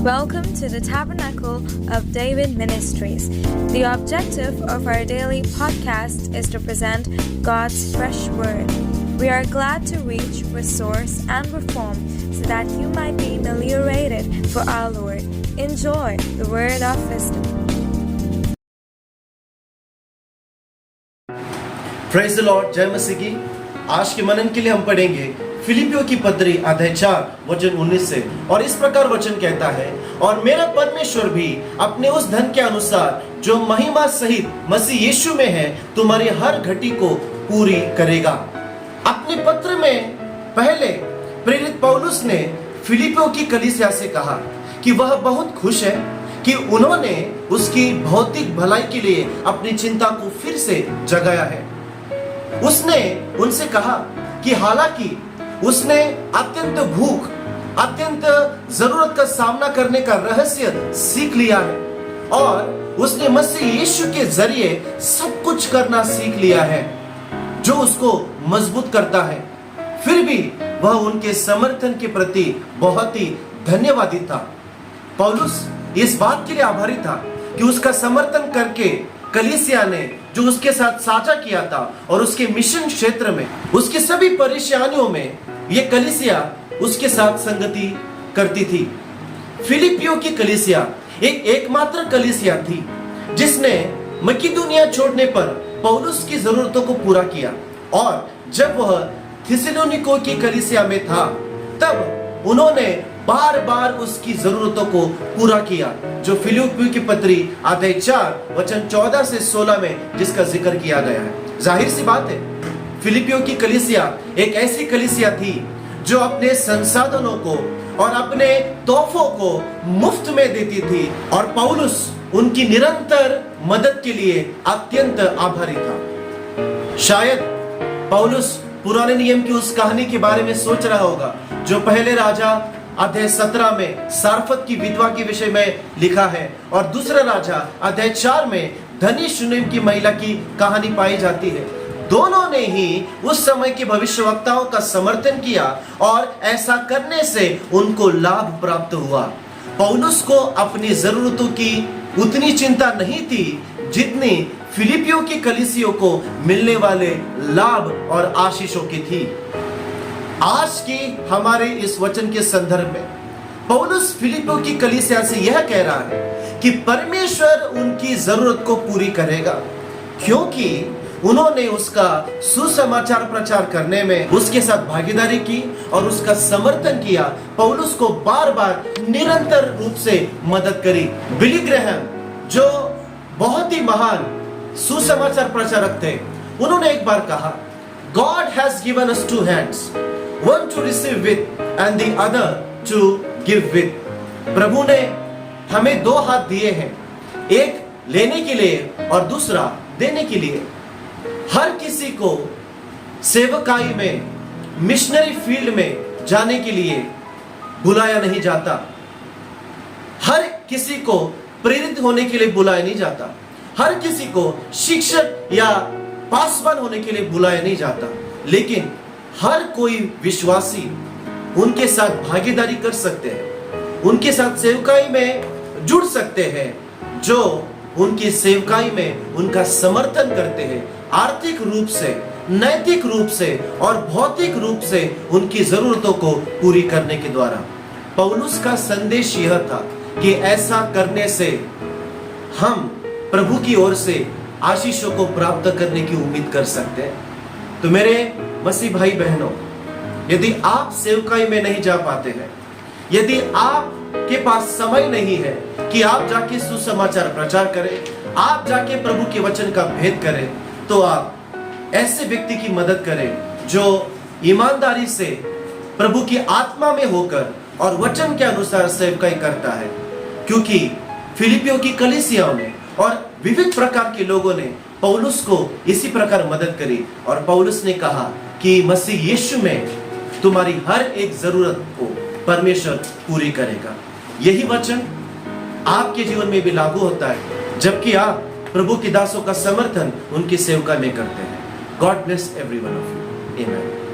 Welcome to the Tabernacle of David Ministries. The objective of our daily podcast is to present God's fresh word. We are glad to reach, resource, and reform so that you might be ameliorated for our Lord. Enjoy the word of wisdom. Praise the Lord, जय मसीह की। आज के मनन के लिए हम पढ़ेंगे फिलिपियों की पत्री अध्याय 4 वचन 19 से। और इस प्रकार वचन कहता है, और मेरा परमेश्वर भी अपने उस धन के अनुसार जो महिमा सहित मसीह यीशु में है तुम्हारी हर घटी को पूरी करेगा। अपने पत्र में पहले प्रेरित पौलुस ने फिलिपियों की कलीसिया से कहा कि वह बहुत खुश है कि उन्होंने उसकी भौतिक भलाई के लिए अपनी चिंता को फिर से जगाया है। उसने उनसे कहा कि हालांकि उसने अत्यंत भूख, अत्यंत जरूरत का सामना करने का रहस्य सीख लिया है और उसने मसीह यीशु के जरिए सब कुछ करना सीख लिया है जो उसको मजबूत करता है, फिर भी वह उनके समर्थन के प्रति बहुत ही धन्यवादी था। पौलुस इस बात के लिए आभारी था कि उसका समर्थन करके कलीसिया ने जो उसके साथ साझा किया था और उसके मिशन क्षेत्र में उसकी सभी परेशानियों में यह कलीसिया उसके साथ संगति करती थी। फिलिपियों की कलीसिया एक एकमात्र कलीसिया थी जिसने मकिदुनिया छोड़ने पर पौलुस की जरूरतों को पूरा किया, और जब वह थिस्सलुनीके की कलीसिया में था तब उन्होंने बार बार उसकी जरूरतों को पूरा किया, जो फिलिपियों की पत्री अध्याय 4 वचन 14 से 16 में जिसका जिक्र किया गया है। जाहिर सी बात है, फिलिपियों की कलीसिया एक ऐसी कलीसिया थी जो अपने संसाधनों को और अपने तोहफों को मुफ्त में देती थी, और पौलुस उनकी निरंतर मदद के लिए अत्यंत आभारी था। शायद पौलुस पुराने नियम की उस कहानी के बारे में सोच रहा होगा जो पहले राजा अध्याय 17 में सारफत की विधवा के विषय में लिखा है, और दूसरा राजा अध्याय 4 में धनी शुनेम की महिला की कहानी पाई जाती है। दोनों ने ही उस समय के भविष्यवक्ताओं का समर्थन किया और ऐसा करने से उनको लाभ प्राप्त हुआ। पौलुस को अपनी जरूरतों की उतनी चिंता नहीं थी जितनी फिलिपियों की कलीसियों को मिलने वाले लाभ और आशीषों की थी। आज की हमारे इस वचन के संदर्भ में पौलुस फिलिपियों की कलीसिया से यह कह रहा है कि परमेश्वर उनकी जरूरत को पूरी करेगा, क्योंकि उन्होंने उसका सुसमाचार प्रचार करने में उसके साथ भागीदारी की और उसका समर्थन किया। पौलुस को बार बार निरंतर रूप से मदद करी। बिली ग्रैहम जो बहुत ही महान सुसमाचार प्रचारक थे, उन्होंने एक बार कहा, God has given us two hands, one to receive with and the other to give with. प्रभु ने हमें दो हाथ दिए हैं, एक लेने के लिए और दूसरा देने के लिए। हर किसी को सेवकाई में, मिशनरी फील्ड में जाने के लिए बुलाया नहीं जाता। हर किसी को प्रेरित होने के लिए बुलाया नहीं जाता। हर किसी को शिक्षक या पासवान होने के लिए बुलाया नहीं जाता, लेकिन हर कोई विश्वासी उनके साथ भागीदारी कर सकते हैं, उनके साथ सेवकाई में जुड़ सकते हैं, जो उनकी सेवकाई में उनका समर्थन करते हैं, आर्थिक रूप से, नैतिक रूप से और भौतिक रूप से उनकी जरूरतों को पूरी करने के द्वारा। पौलुस का संदेश यह था कि ऐसा करने से हम प्रभु की ओर से आशीषों को प्राप्त करने की उम्मीद कर सकते हैं। तो मेरे मसीह भाई बहनों, यदि आप सेवकाई में नहीं जा पाते हैं, यदि आपके पास समय नहीं है कि आप जाके सुसमाचार प्रचार करें, आप जाके प्रभु के वचन का भेद करें, तो आप ऐसे व्यक्ति की मदद करें जो ईमानदारी से प्रभु की आत्मा में होकर और वचन के अनुसार सेवकाई करता है। क्योंकि फिलिपियों की कलीसियाओं ने और विविध प्रकार के लोगों ने पौलुस को इसी प्रकार मदद करी, और पौलुस ने कहा कि मसीह यीशु में तुम्हारी हर एक जरूरत को परमेश्वर पूरी करेगा। यही वचन आपके जीवन में भी लागू होता है जबकि आप प्रभु के दासों का समर्थन उनकी सेवका में करते हैं। God bless every one of you. आमीन।